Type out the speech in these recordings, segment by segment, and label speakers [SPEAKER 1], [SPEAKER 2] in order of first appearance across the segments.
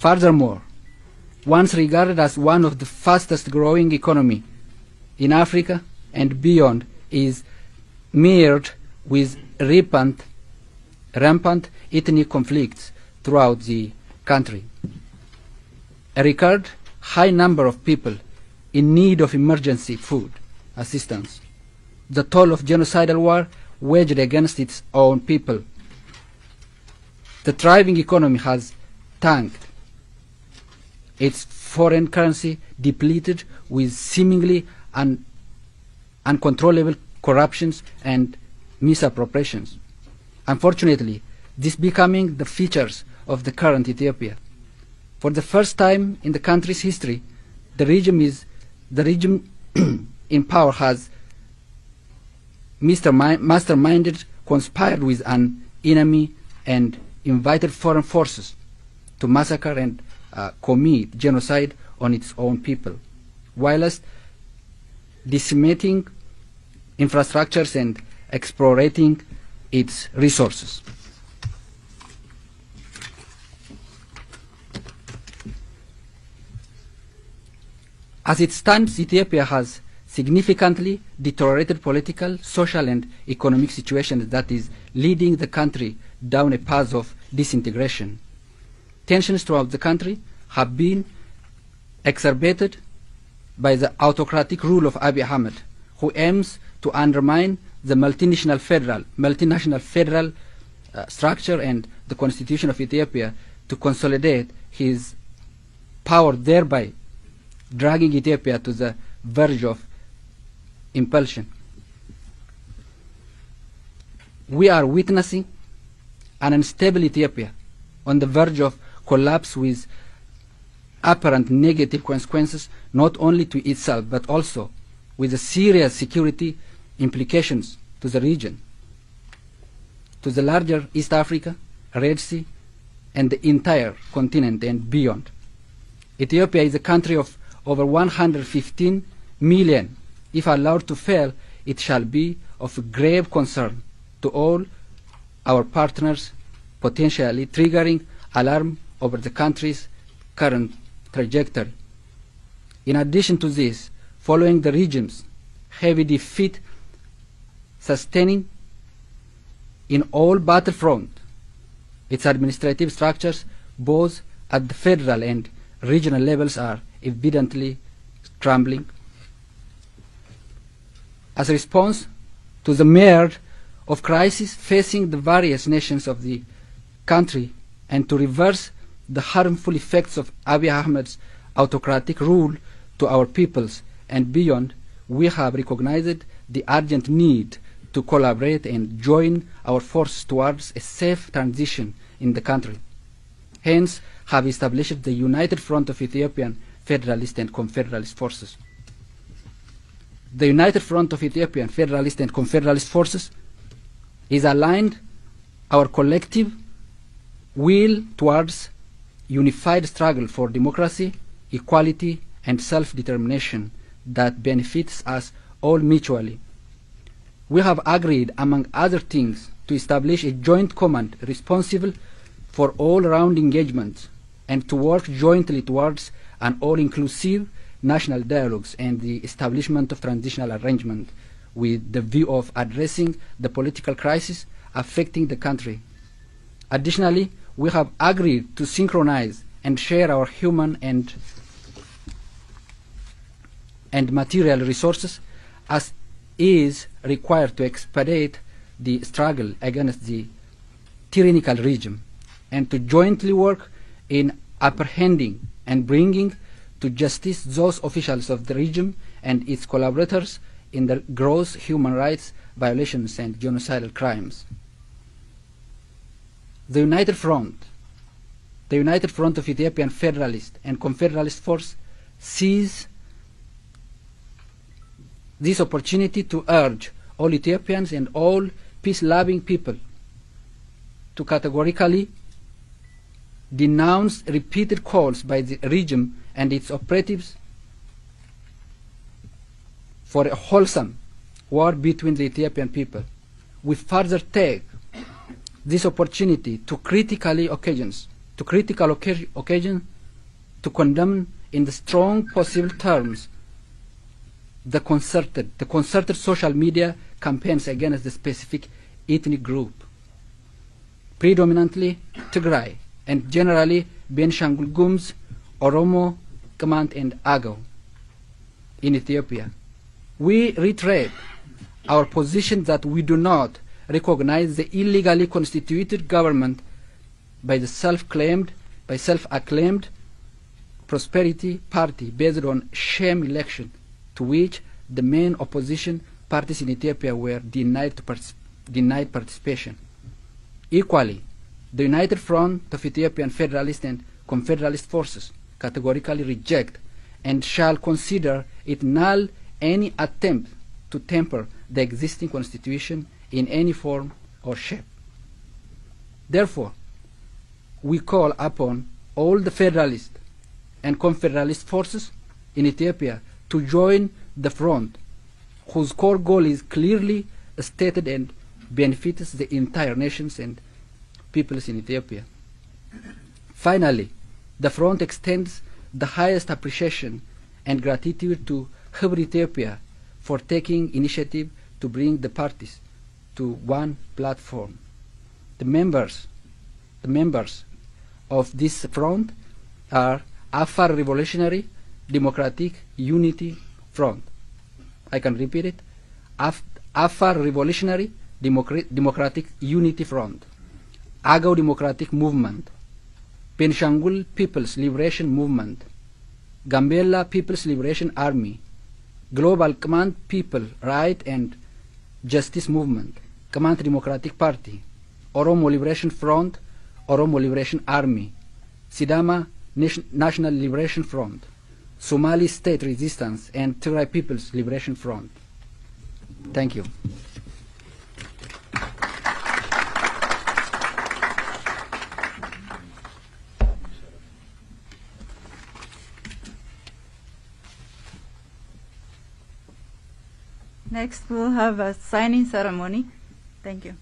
[SPEAKER 1] Furthermore, once regarded as one of the fastest growing economy in Africa and beyond, is mirrored with rampant ethnic conflicts throughout the country. A record high number of people in need of emergency food assistance. The toll of genocidal war waged against its own people. The thriving economy has tanked. Its foreign currency depleted with seemingly uncontrollable corruptions and misappropriations. Unfortunately, this becoming the features of the current Ethiopia. For the first time in the country's history, the regime in power has masterminded, conspired with an enemy, and invited foreign forces to massacre and commit genocide on its own people, whilst decimating infrastructures and exploiting its resources. As it stands, Ethiopia has significantly deteriorated political, social, and economic situation that is leading the country down a path of disintegration. Tensions throughout the country have been exacerbated by the autocratic rule of Abiy Ahmed, who aims to undermine the multinational federal structure and the constitution of Ethiopia to consolidate his power, thereby dragging Ethiopia to the verge of impulsion. We are witnessing an unstable Ethiopia on the verge of collapse with apparent negative consequences not only to itself but also with the serious security implications to the region, to the larger East Africa, Red Sea, and the entire continent and beyond. Ethiopia is a country of over 115 million. If allowed to fail, it shall be of grave concern to all our partners, potentially triggering alarm over the country's current trajectory. In addition to this, following the regime's heavy defeat, sustaining in all battlefront, its administrative structures, both at the federal and regional levels, are evidently crumbling. As a response to the myriad of crises facing the various nations of the country and to reverse the harmful effects of Abiy Ahmed's autocratic rule to our peoples and beyond, we have recognized the urgent need to collaborate and join our forces towards a safe transition in the country. Hence, have established the United Front of Ethiopian Federalist and Confederalist Forces. The United Front of Ethiopian Federalist and Confederalist Forces is aligned our collective will towards unified struggle for democracy, equality, and self-determination that benefits us all mutually. We have agreed, among other things, to establish a joint command responsible for all-round engagement and to work jointly towards an all-inclusive national dialogues and the establishment of transitional arrangement with the view of addressing the political crisis affecting the country. Additionally, we have agreed to synchronize and share our human and material resources as is required to expedite the struggle against the tyrannical regime, and to jointly work in apprehending and bringing to justice those officials of the regime and its collaborators in the gross human rights violations and genocidal crimes. The United Front of Ethiopian Federalist and Confederalist Force sees this opportunity to urge all Ethiopians and all peace-loving people to categorically denounce repeated calls by the regime and its operatives for a wholesome war between the Ethiopian people. We further take this opportunity to critical occasion to condemn in the strong possible terms the concerted social media campaigns against the specific ethnic group, predominantly Tigray, and generally Benishangul Gumuz, Oromo, Qamant, and Agaw in Ethiopia. We reiterate our position that we do not recognize the illegally constituted government by the self-acclaimed Prosperity Party based on sham election to which the main opposition parties in Ethiopia were denied participation. Equally, the United Front of Ethiopian Federalist and Confederalist Forces categorically reject and shall consider it null any attempt to temper the existing constitution in any form or shape. Therefore, we call upon all the Federalist and Confederalist forces in Ethiopia to join the front, whose core goal is clearly stated and benefits the entire nations and peoples in Ethiopia. Finally, the front extends the highest appreciation and gratitude to Hibr Ethiopia for taking initiative to bring the parties to one platform. The members of this front are Afar Revolutionary Democratic Unity Front. I can repeat it. Afar Revolutionary Democratic Unity Front, Agaw Democratic Movement, Benishangul People's Liberation Movement, Gambela People's Liberation Army, Global Qamant People Right and Justice Movement, Qamant Democratic Party, Oromo Liberation Front, Oromo Liberation Army, Sidama National Liberation Front, Somali State Resistance, and Tigray People's Liberation Front. Thank you.
[SPEAKER 2] Next, we'll have a signing ceremony. Thank you.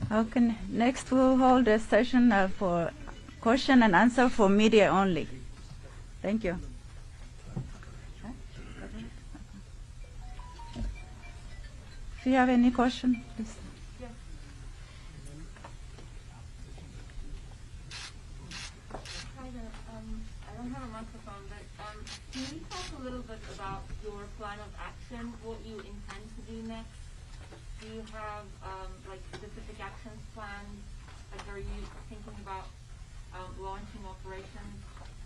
[SPEAKER 2] Okay, next we'll hold a session for question and answer for media only. Thank you. If you have any question, please.
[SPEAKER 3] Yes. Hi there. I don't have a microphone, but can you talk a little bit about your plan of action, what you intend to do next? Do you have like specific actions planned? Like, are you thinking about launching operations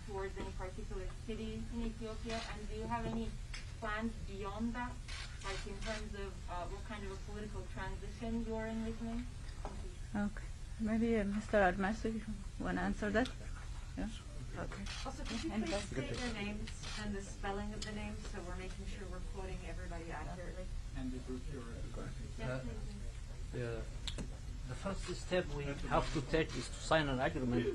[SPEAKER 3] towards any particular city in Ethiopia? And do you have any plans beyond that, like in terms of what kind of a political transition you're envisioning?
[SPEAKER 2] Okay, maybe Mr. Admasi, you want to answer that? Yeah. Okay.
[SPEAKER 4] Also, could you please state your names and the spelling of the names so we're making sure we're quoting everybody accurately?
[SPEAKER 5] And the group you're
[SPEAKER 6] The first step we have to take is to sign an agreement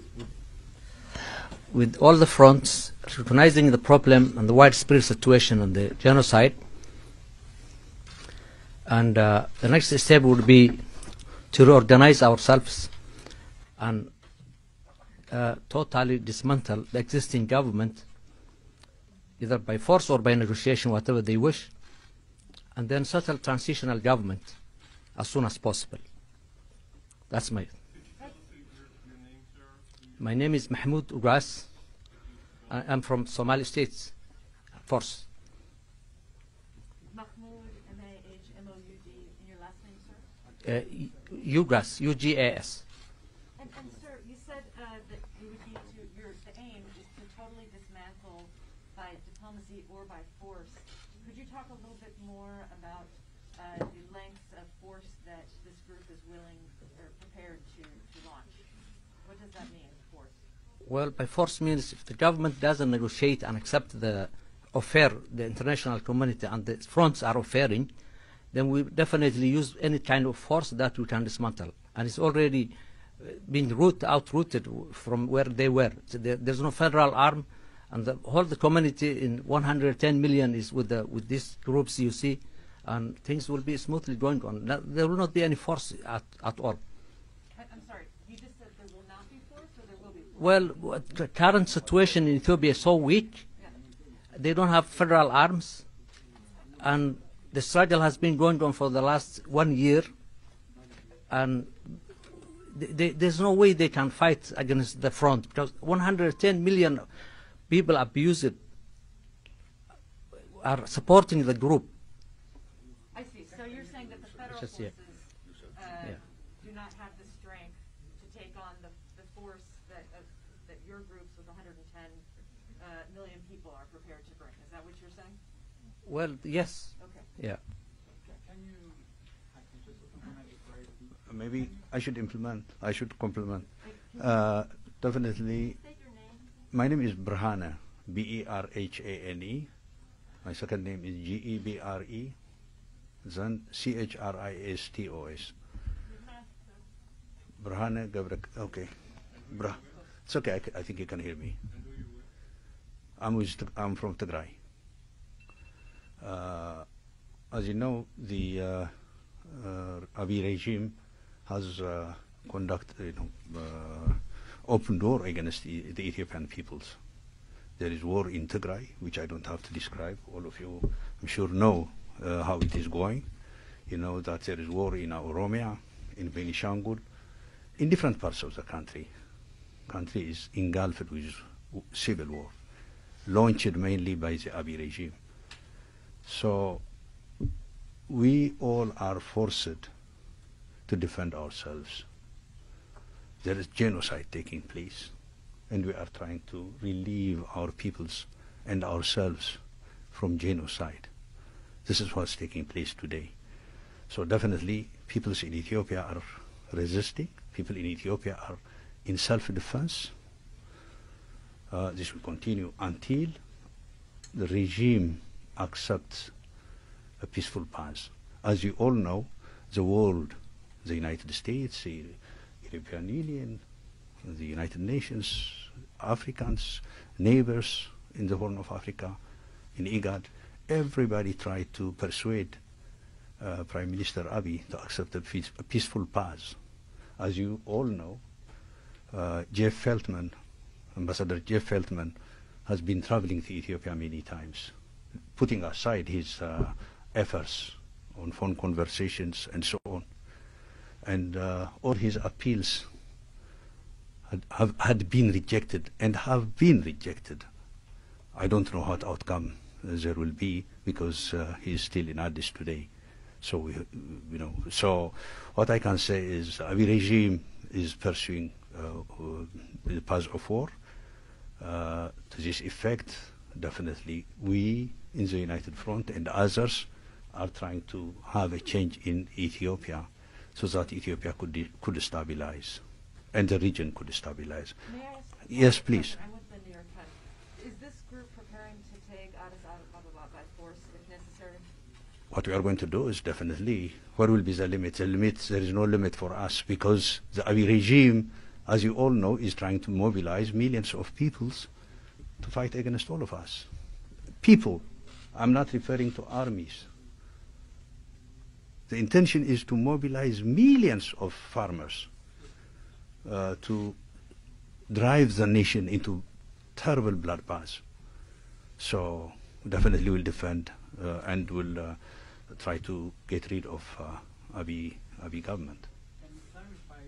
[SPEAKER 6] with all the fronts, recognizing the problem and the widespread situation and the genocide. And the next step would be to reorganize ourselves and totally dismantle the existing government, either by force or by negotiation, whatever they wish, and then settle transitional government as soon as possible. That's my name is Mahmoud Ugas. I'm from Somali States Force.
[SPEAKER 4] Mahmoud, M-A-H-M-O-U-D, and your last name, sir?
[SPEAKER 6] Ugas, U-G-A-S.
[SPEAKER 4] And sir, you said that you would be the aim is to totally dismantle by diplomacy or by force. Could you talk a little bit more about the lengths of force that this group is willing or prepared to launch? What does that mean, force?
[SPEAKER 6] Well, by force means if the government doesn't negotiate and accept the offer the international community and the fronts are offering, then we definitely use any kind of force that we can dismantle. And it's already been outrooted from where they were. So there's no federal arm, and the whole community in 110 million is with these groups you see, and things will be smoothly going on. There will not be any force at all.
[SPEAKER 4] I'm sorry, you just said there will not be force, or there will be force?
[SPEAKER 6] Well, the current situation in Ethiopia is so weak.
[SPEAKER 4] Yeah.
[SPEAKER 6] They don't have federal arms, and the struggle has been going on for the last 1 year, and there's no way they can fight against the front, because 110 million people abused are supporting the group.
[SPEAKER 4] I see. So you're saying that the federal
[SPEAKER 6] Just,
[SPEAKER 4] forces
[SPEAKER 6] yeah.
[SPEAKER 4] do not have the strength to take on the force that your groups with 110 million people are prepared to bring. Is that what you're saying?
[SPEAKER 6] Well, yes.
[SPEAKER 4] Okay.
[SPEAKER 6] Yeah.
[SPEAKER 5] Can you just implement it right?
[SPEAKER 7] Maybe I should compliment. Definitely.
[SPEAKER 4] State your name.
[SPEAKER 7] My name is Berhane, B-E-R-H-A-N-E. My second name is G-E-B-R-E, then C-H-R-I-S-T-O-S. Berhane Gabrek. Okay. It's okay. I think you can hear me. I'm from Tigray. As you know, the Abiy regime has conducted open door against the Ethiopian peoples. There is war in Tigray, which I don't have to describe. All of you, I'm sure, know how it is going. You know that there is war in Oromia, in Benishangul, in different parts of the country. Country is engulfed with civil war, launched mainly by the Abiy regime. So we all are forced to defend ourselves. There is genocide taking place, and we are trying to relieve our peoples and ourselves from genocide. This is what's taking place today. So definitely peoples in Ethiopia are resisting. People in Ethiopia are in self-defense. This will continue until the regime accepts a peaceful path. As you all know, the world, the United States, the European Union, the United Nations, Africans, neighbors in the Horn of Africa, in IGAD, everybody tried to persuade Prime Minister Abiy to accept a peaceful path. As you all know, Jeff Feltman, Ambassador Jeff Feltman, has been traveling to Ethiopia many times, putting aside his efforts on phone conversations and so on. And all his appeals had been rejected and have been rejected. I don't know what outcome there will be, because he is still in Addis today. So so what I can say is the Abiy regime is pursuing the path of war. To this effect, definitely we in the United Front and others are trying to have a change in Ethiopia, so that Ethiopia could stabilize and the region could stabilize.
[SPEAKER 4] May I ask?
[SPEAKER 7] Yes, please.
[SPEAKER 4] I'm with the New York Times. Is this group preparing to take Addis Ababa by force if necessary?
[SPEAKER 7] What we are going to do is definitely, where will be the limit? The limit, there is no limit for us, because the Abiy regime, as you all know, is trying to mobilize millions of peoples to fight against all of us. People, I'm not referring to armies. The intention is to mobilize millions of farmers to drive the nation into terrible bloodbath. So definitely we'll defend and will try to get rid of Abiy government.
[SPEAKER 5] Can you clarify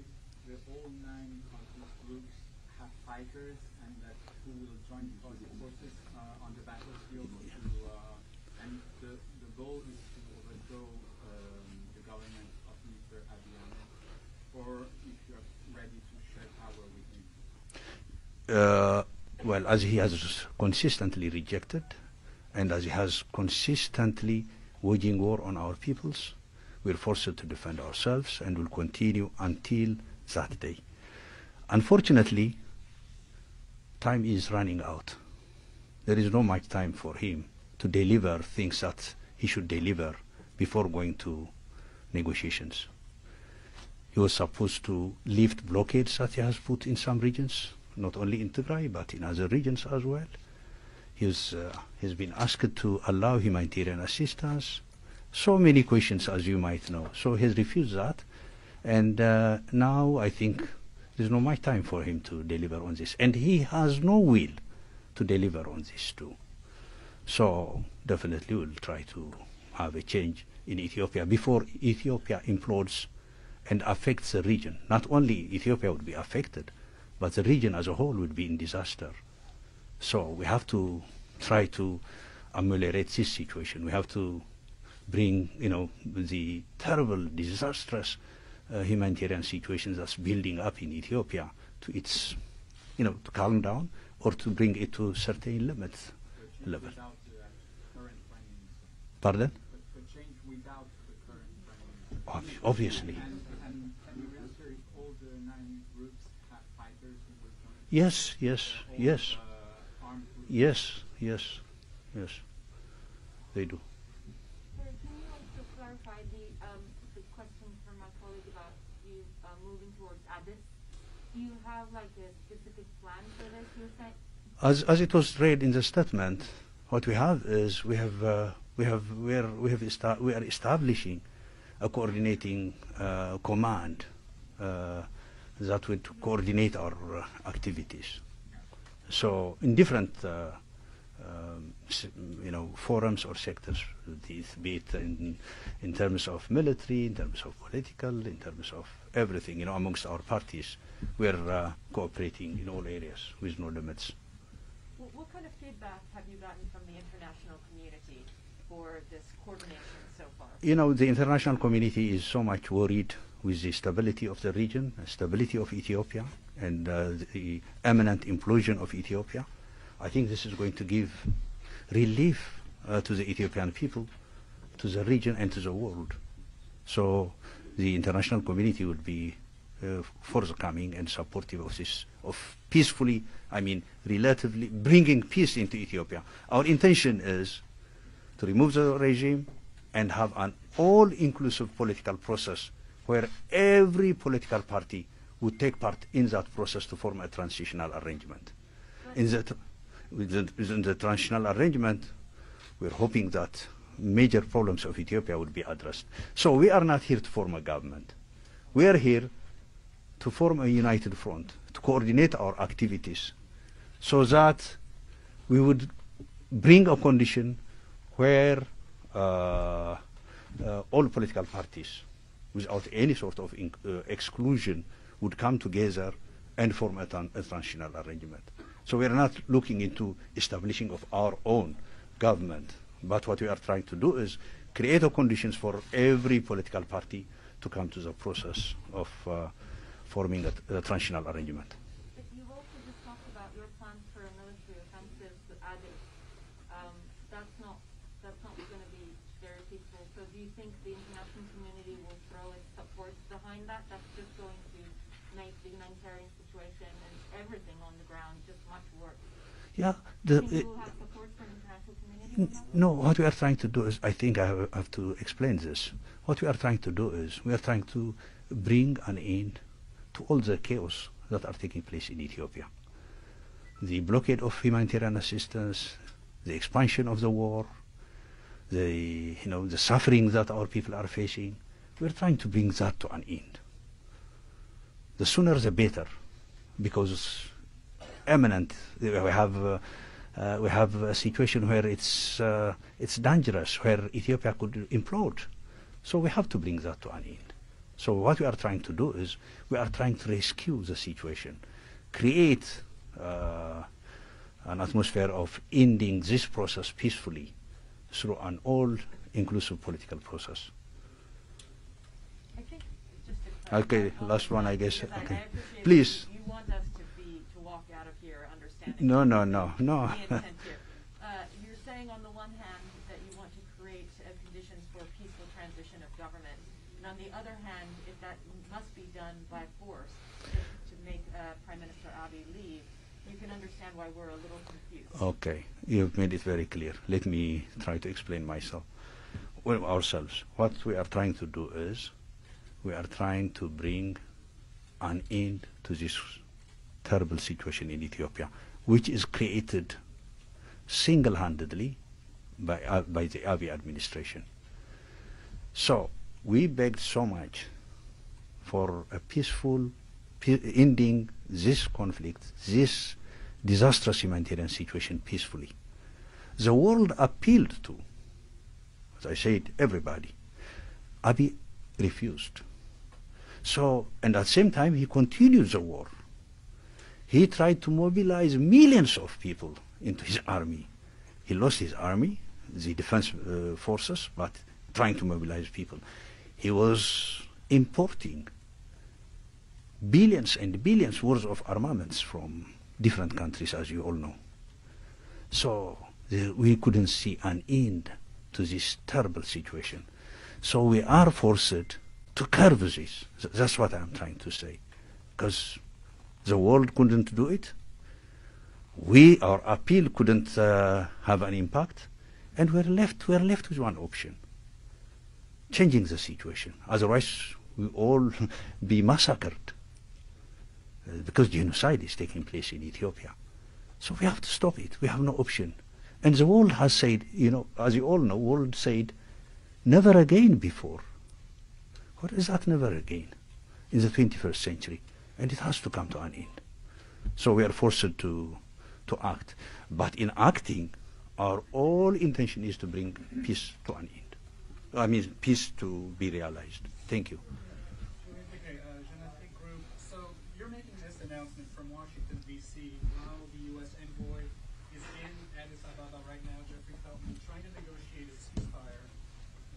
[SPEAKER 5] that all 9 conflict groups have fighters, and that who will join forces on the battlefield and the goal is to overthrow the government of Mr. Abiy Ahmed, or if you are ready to share power with him?
[SPEAKER 7] Well, as he has consistently rejected, and as he has consistently waging war on our peoples, we're forced to defend ourselves and will continue until that day. Unfortunately, time is running out. There is no much time for him to deliver things that he should deliver before going to negotiations. He was supposed to lift blockades that he has put in some regions, not only in Tigray, but in other regions as well. He's been asked to allow humanitarian assistance. So many questions, as you might know. So he's refused that. And now I think there's no much time for him to deliver on this. And he has no will to deliver on this too. So definitely we'll try to have a change in Ethiopia before Ethiopia implodes and affects the region. Not only Ethiopia would be affected, but the region as a whole would be in disaster. So we have to try to ameliorate this situation. We have to bring, the terrible, disastrous humanitarian situation that's building up in Ethiopia to its, to calm down, or to bring it to certain limits level.
[SPEAKER 5] Without the current Prime Minister.
[SPEAKER 7] Pardon?
[SPEAKER 5] But change without the current Prime Minister.
[SPEAKER 7] Obviously.
[SPEAKER 5] And can you answer if all the 9 groups have fighters who will join?
[SPEAKER 7] Yes.
[SPEAKER 5] Armed groups?
[SPEAKER 7] Yes. They do.
[SPEAKER 3] Sir, can you also clarify the question from my colleague about you moving towards Addis? Do you have like a specific plan for this, you're saying?
[SPEAKER 7] As it was read in the statement, what we have is we are establishing a coordinating command that would coordinate our activities. So in different forums or sectors, be it in terms of military, in terms of political, in terms of everything, amongst our parties, we are cooperating in all areas with no limits.
[SPEAKER 4] What kind of feedback have you gotten from the international community for this coordination so far?
[SPEAKER 7] The international community is so much worried with the stability of the region, the stability of Ethiopia, and the imminent implosion of Ethiopia. I think this is going to give relief to the Ethiopian people, to the region, and to the world. So the international community would be forthcoming and supportive of this, of peacefully, relatively bringing peace into Ethiopia. Our intention is to remove the regime and have an all-inclusive political process where every political party would take part in that process to form a transitional arrangement. Within the transitional arrangement, we're hoping that major problems of Ethiopia would be addressed. So we are not here to form a government. We are here to form a united front, to coordinate our activities, so that we would bring a condition where all political parties, without any sort of exclusion, would come together and form a transitional arrangement. So we are not looking into establishing of our own government, but what we are trying to do is create the conditions for every political party to come to the process of forming a transitional arrangement.
[SPEAKER 3] But you've also just talked about your plans for a military offensive added. That's not going to be very peaceful. So do you think the international community will throw its support behind that? That's just going to make the humanitarian situation and everything on the ground just much worse.
[SPEAKER 7] Yeah.
[SPEAKER 3] Do you think you will have support from the international community on that?
[SPEAKER 7] No, what we are trying to do is, I think I have to explain this. What we are trying to do is, we are trying to bring an end to all the chaos that are taking place in Ethiopia. The blockade of humanitarian assistance, the expansion of the war, the suffering that our people are facing. We are trying to bring that to an end. The sooner the better, because imminent. We have a situation where it's dangerous, where Ethiopia could implode. So we have to bring that to an end. So what we are trying to do is, we are trying to rescue the situation, create an atmosphere of ending this process peacefully through an all-inclusive political process.
[SPEAKER 4] I think just to
[SPEAKER 7] Okay, last one, I guess.
[SPEAKER 4] because
[SPEAKER 7] Okay,
[SPEAKER 4] I appreciate
[SPEAKER 7] please.
[SPEAKER 4] You want us to walk out of here understanding.
[SPEAKER 7] No.
[SPEAKER 4] the intent here. You're saying on the one hand that you want to create conditions for peaceful transition of government, and on the other hand, if that must be done by force to make Prime Minister Abiy leave, you can understand why we're a little confused.
[SPEAKER 7] Okay, you've made it very clear. Let me try to explain myself. Well, ourselves. What we are trying to do is, we are trying to bring an end to this terrible situation in Ethiopia, which is created single-handedly by the Abiy administration. So we begged so much for a peaceful ending this conflict, this disastrous humanitarian situation peacefully. The world appealed to, as I said, everybody. Abiy refused. So, and at the same time, he continued the war. He tried to mobilize millions of people into his army. He lost his army, the defense forces, but trying to mobilize people. He was importing billions and billions worth of armaments from different countries, as you all know. So we couldn't see an end to this terrible situation. So we are forced to curb this. That's what I'm trying to say. Because the world couldn't do it. Our appeal couldn't have an impact. And we're left with one option: changing the situation. Otherwise, we all be massacred. Because genocide is taking place in Ethiopia. So we have to stop it. We have no option. And the world has said, as you all know, the world said, never again before. What is that never again in the 21st century? And it has to come to an end. So we are forced to act. But in acting, our all intention is to bring peace to an end. I mean, peace to be realized. Thank you.
[SPEAKER 5] Group. So you're making this announcement from Washington, D.C., while the U.S. envoy is in Addis Ababa right now, Jeffrey Feltman, trying to negotiate a ceasefire.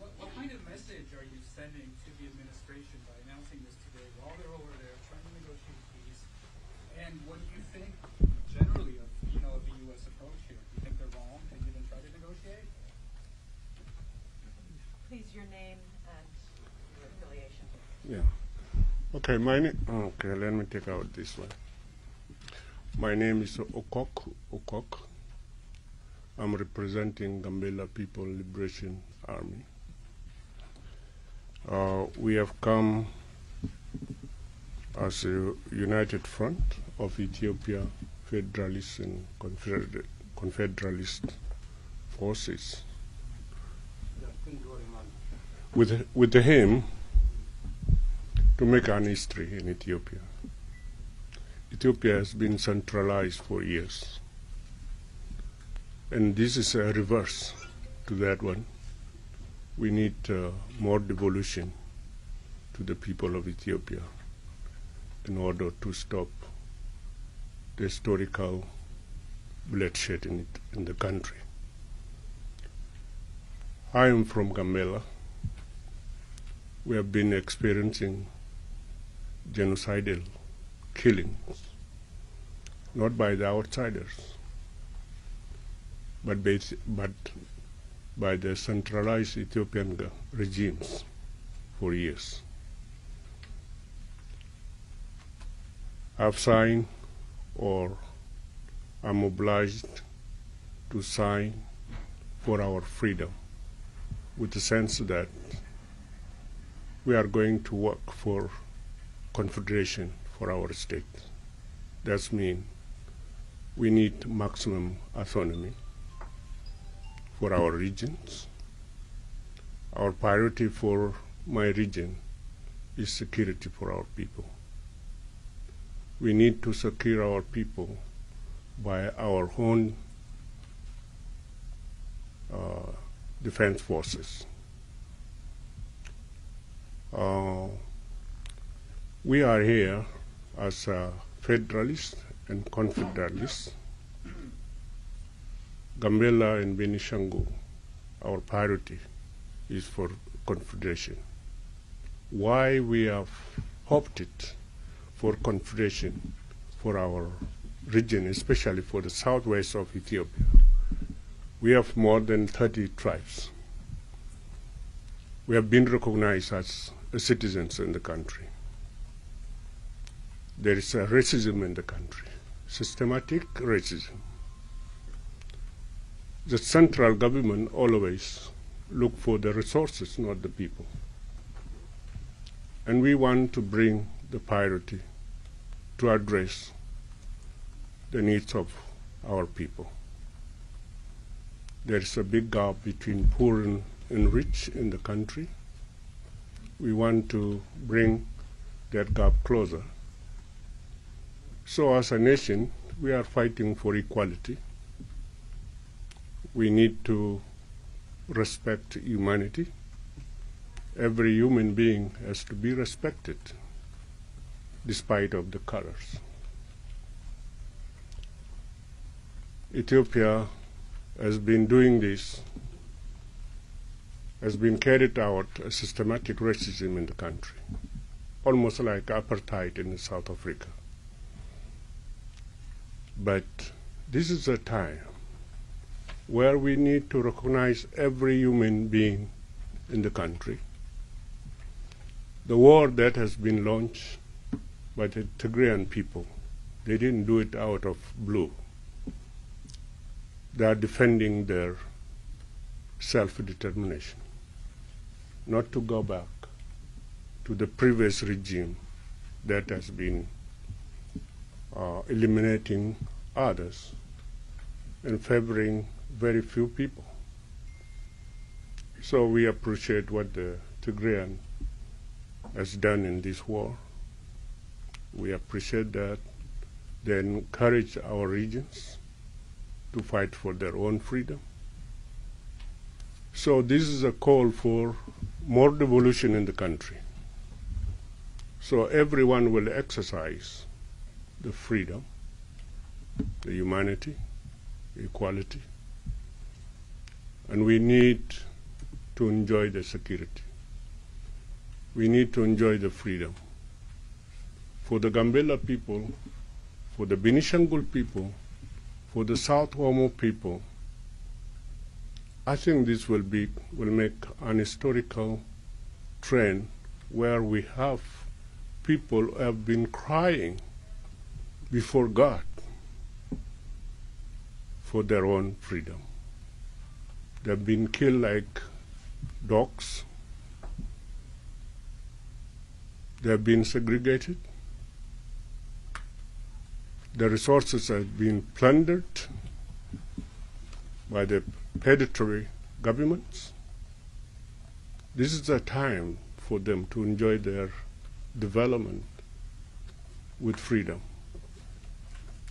[SPEAKER 5] What kind of message are you sending to the administration by announcing this today while they're over there trying to negotiate peace? And what do you think generally of the U.S. approach here? Do you think they're wrong to even try to negotiate?
[SPEAKER 4] Please, your name and your affiliation.
[SPEAKER 8] Yeah. Okay, okay, let me take out this one. My name is Okok. I'm representing Gambela People Liberation Army. We have come as a united front of Ethiopia Federalist and Confederalist forces with the aim to make an history in Ethiopia. Ethiopia has been centralized for years. And this is a reverse to that one. We need more devolution to the people of Ethiopia in order to stop the historical bloodshed in the country. I am from Gambela. We have been experiencing genocidal killings, not by the outsiders, but by the centralized Ethiopian regimes for years. I've signed, or I'm obliged to sign for our freedom, with the sense that we are going to work for confederation for our state. That means we need maximum autonomy for our regions. Our priority for my region is security for our people. We need to secure our people by our own defense forces. We are here as Federalists and Confederalists. Gambela and Benishangu, our priority is for confederation. Why we have opted for confederation for our region, especially for the southwest of Ethiopia? We have more than 30 tribes. We have been recognized as citizens in the country. There is a racism in the country, systematic racism. The central government always look for the resources, not the people. And we want to bring the priority to address the needs of our people. There is a big gap between poor and rich in the country. We want to bring that gap closer. So as a nation, we are fighting for equality. We need to respect humanity. Every human being has to be respected, despite of the colors. Ethiopia has been doing this, has been carried out a systematic racism in the country, almost like apartheid in South Africa. But this is a time where we need to recognize every human being in the country. The war that has been launched by the Tigrayan people, they didn't do it out of blue. They are defending their self-determination, not to go back to the previous regime that has been eliminating others and favoring very few people. So we appreciate what the Tigrayan has done in this war. We appreciate that they encourage our regions to fight for their own freedom. So this is a call for more devolution in the country. So everyone will exercise the freedom, the humanity, equality, and we need to enjoy the security. We need to enjoy the freedom. For the Gambela people, for the Benishangul people, for the South Omo people, I think this will make an historical trend where we have people who have been crying before God for their own freedom. They've been killed like dogs. They've been segregated. The resources have been plundered by the predatory governments. This is a time for them to enjoy their development with freedom.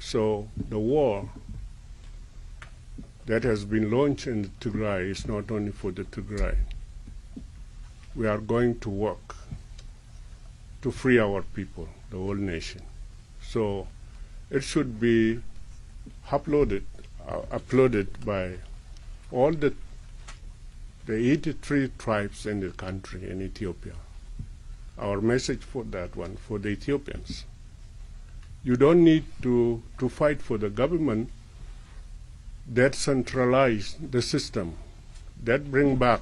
[SPEAKER 8] So the war that has been launched in Tigray is not only for the Tigray. We are going to work to free our people, the whole nation. So it should be uploaded by all the 83 tribes in the country, in Ethiopia. Our message for that one, for the Ethiopians. You don't need to fight for the government that centralize the system, that bring back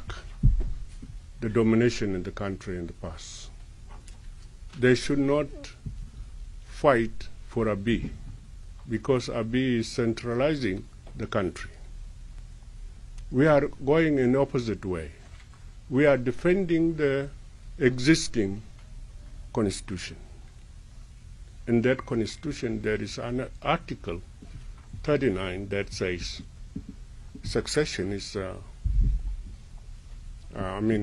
[SPEAKER 8] the domination in the country in the past. They should not fight for Abiy, because Abiy is centralizing the country. We are going in opposite way. We are defending the existing constitution. In that constitution, there is an Article 39 that says succession is,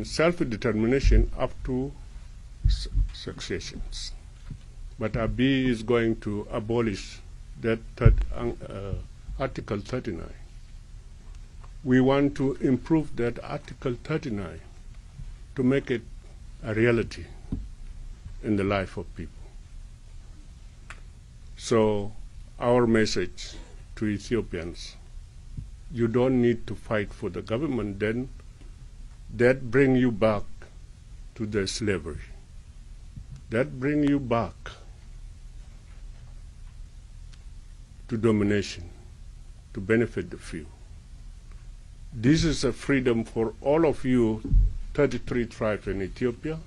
[SPEAKER 8] self-determination up to successions. But Abiy is going to abolish that Article 39. We want to improve that Article 39 to make it a reality in the life of people. So our message to Ethiopians, you don't need to fight for the government then that bring you back to the slavery, that bring you back to domination, to benefit the few. This is a freedom for all of you, 33 tribes in Ethiopia.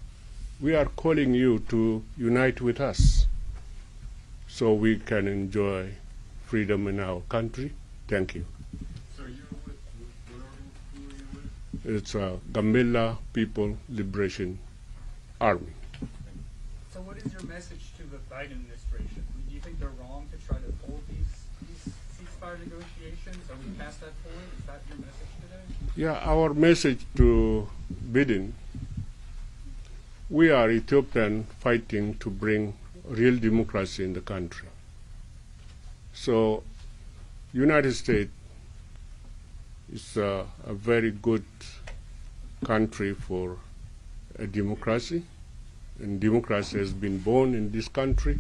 [SPEAKER 8] We are calling you to unite with us so we can enjoy freedom in our country. Thank you.
[SPEAKER 5] So you're with, who are you with?
[SPEAKER 8] It's Gambela People Liberation Army.
[SPEAKER 5] So what is your message to the Biden administration? Do you think they're wrong to try to hold these ceasefire negotiations? Are we past that point? Is that your message today?
[SPEAKER 8] Yeah, our message to Biden, we are Ethiopian fighting to bring real democracy in the country. So United States is a very good country for a democracy, and democracy has been born in this country.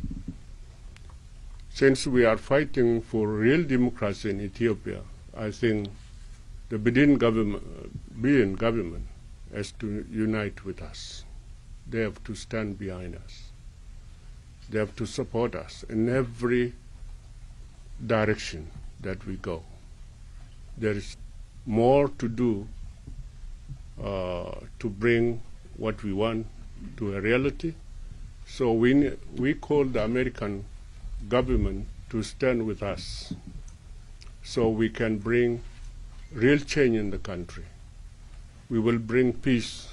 [SPEAKER 8] Since we are fighting for real democracy in Ethiopia, I think the Biden government has to unite with us. They have to stand behind us. They have to support us in every direction that we go. There is more to do to bring what we want to a reality. So we call the American government to stand with us so we can bring real change in the country. We will bring peace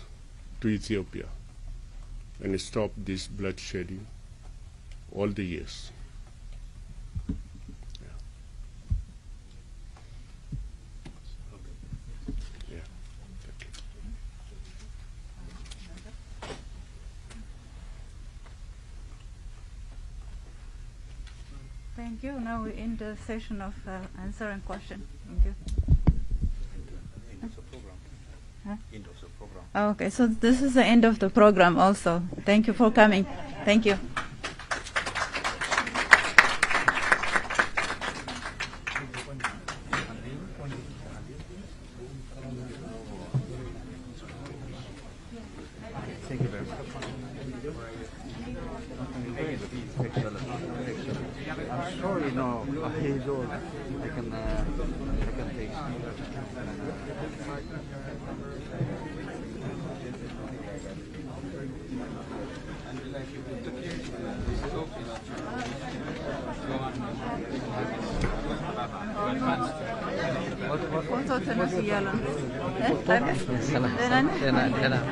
[SPEAKER 8] to Ethiopia and stop this bloodshedding all the years. Yeah. Thank you.
[SPEAKER 2] Thank you. Now we end the session of answer and question. Thank you. Huh?
[SPEAKER 7] End of the program.
[SPEAKER 2] Oh, okay, so this is the end of the program also. Thank you for coming. Thank you.
[SPEAKER 7] Thank you very much. I'm sorry, no, I can take.
[SPEAKER 2] ፎቶ ተነስ እያለ ነው። ደህና ነህ?